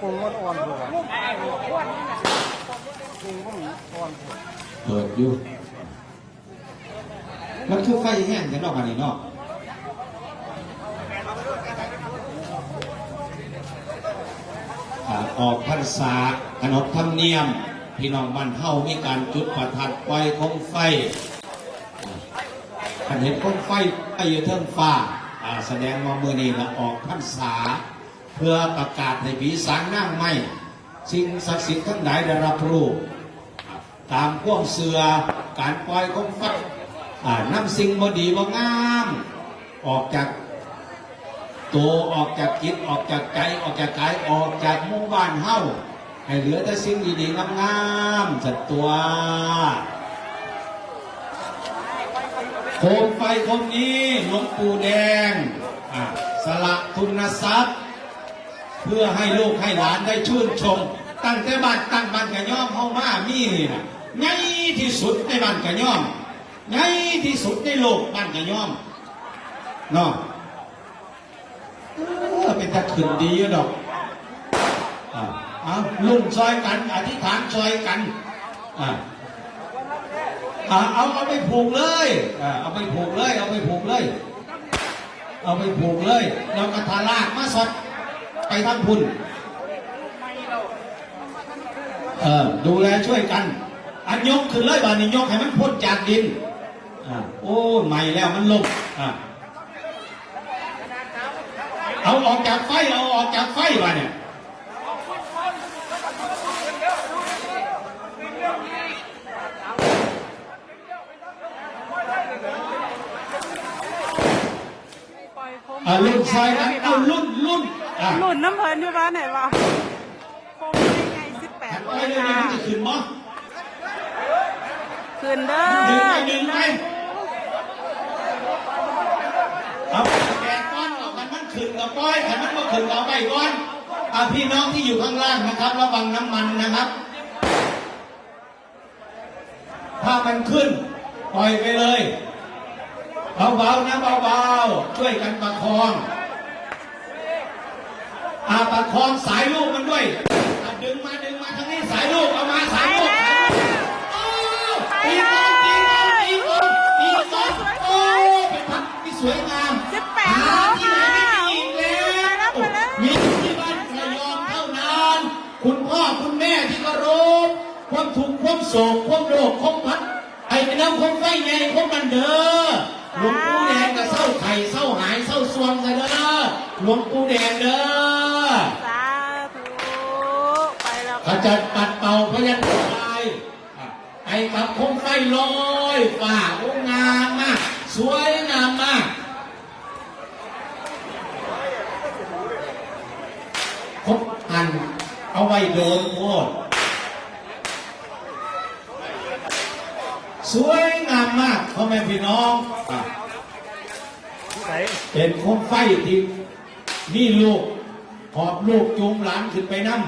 ปรุงมันอ่อนหัวปรุงก็อ่อนหัวเปิดอยู่มันคือไฟแห้งกันนอกกันนี่เนาะออกพรรษาขนบธรรมเนียมพี่น้องบ้านเฮามีการจุดประทัดปล่อยโคมไฟขันเห็นโคมไฟไปอยู่เทิงฟ้าแสดงว่าเมื่อนี้เราออกพรรษาเพื่อประกาศให้ผีสางนั่งไม่สิ่งศักดิ์สิทธิ์ทั้งหลายได้รับรู้ตามพวกเสือการปล่อยโคมไฟนำสิ่งบ่ดีบ่งามออกจากตัวออกจากจิตออกจากใจออกจากกายออกจากหมู่บ้านเฮาให้เหลือแต่สิ่งดีๆงามๆสัตว์ตัวโคมไฟโคมนี้หลวงปู่แดงสละทุนทรัพย์เพื่อให้ลูกให้หลานได้ชื่นชมตั้งแต่บ้านตั้งบ้านกะย่อมเฮามามีนะใหญ่ที่สุดในบ้านกะย่อมใหญ่ที่สุดในโลกบ้านกะย่อมเนาะเป็นตะขึ้นดีดอกลุ่นซอยกันอธิษฐานซอยกันเอาไปผูกเลยเอาไปผูกเลยเอาไปผูกเลยเอาไปผูกเลยเรากระทาลากมาสดไปทำบุญดูแลช่วยกันอันยกขึ้นเลยบานี้ยกให้มันพ้นจากดินโอ้ใหม่แล้วมันลงเอาออกจากไฟเอาออกจากไฟมาเนี่ยรุ่นชายกันเอารุ่นน้ำเพลินอยู่บ้านไหนวะคงได้ไง18ไปเลยมันจะขึ้นมั้งขึ้นเด้อดึงไปเอาแกะก้อนเอากันมันขึ้นกับก้อยขันมันมาขึ้นเอาไปก้อนพี่น้องที่อยู่ข้างล่างนะครับระวังน้ำมันนะครับถ้ามันขึ้นปล่อยไปเลยเบาๆนะเบาๆช่วยกันประคองประคองสายลูกมันด้วยดึงมาทางนี้สายลูกเอามาสายลูกตีก่อนโอ้เป็นพักที่สวยงามที่ไหนไม่มีอีกแล้วมีที่บ้านระยองเท่านั้นคุณพ่อคุณแม่ที่เคารพความทุกข์ความโศกความโรคความพัดไอ้น้ำความไฟไงความมันเด้อหลวงปู่แดงก็เศร้าไข่เศร้าหายเศร้าซวงซะเด้อหลวงปู่แดงเด้อสาธุไปแล้วขจัดปัดเป่าพยัญชนะไอ้กับคงไฟลอยฝ่าโอ้งามมากสวยงามมากครบอันเอาไว้โดนโคตรสวยงามมากพ่อแม่พี่น้องเป็นโคมไฟที่นี่ลูกหอบลูกจูงหลานขึ้นไปนั่ง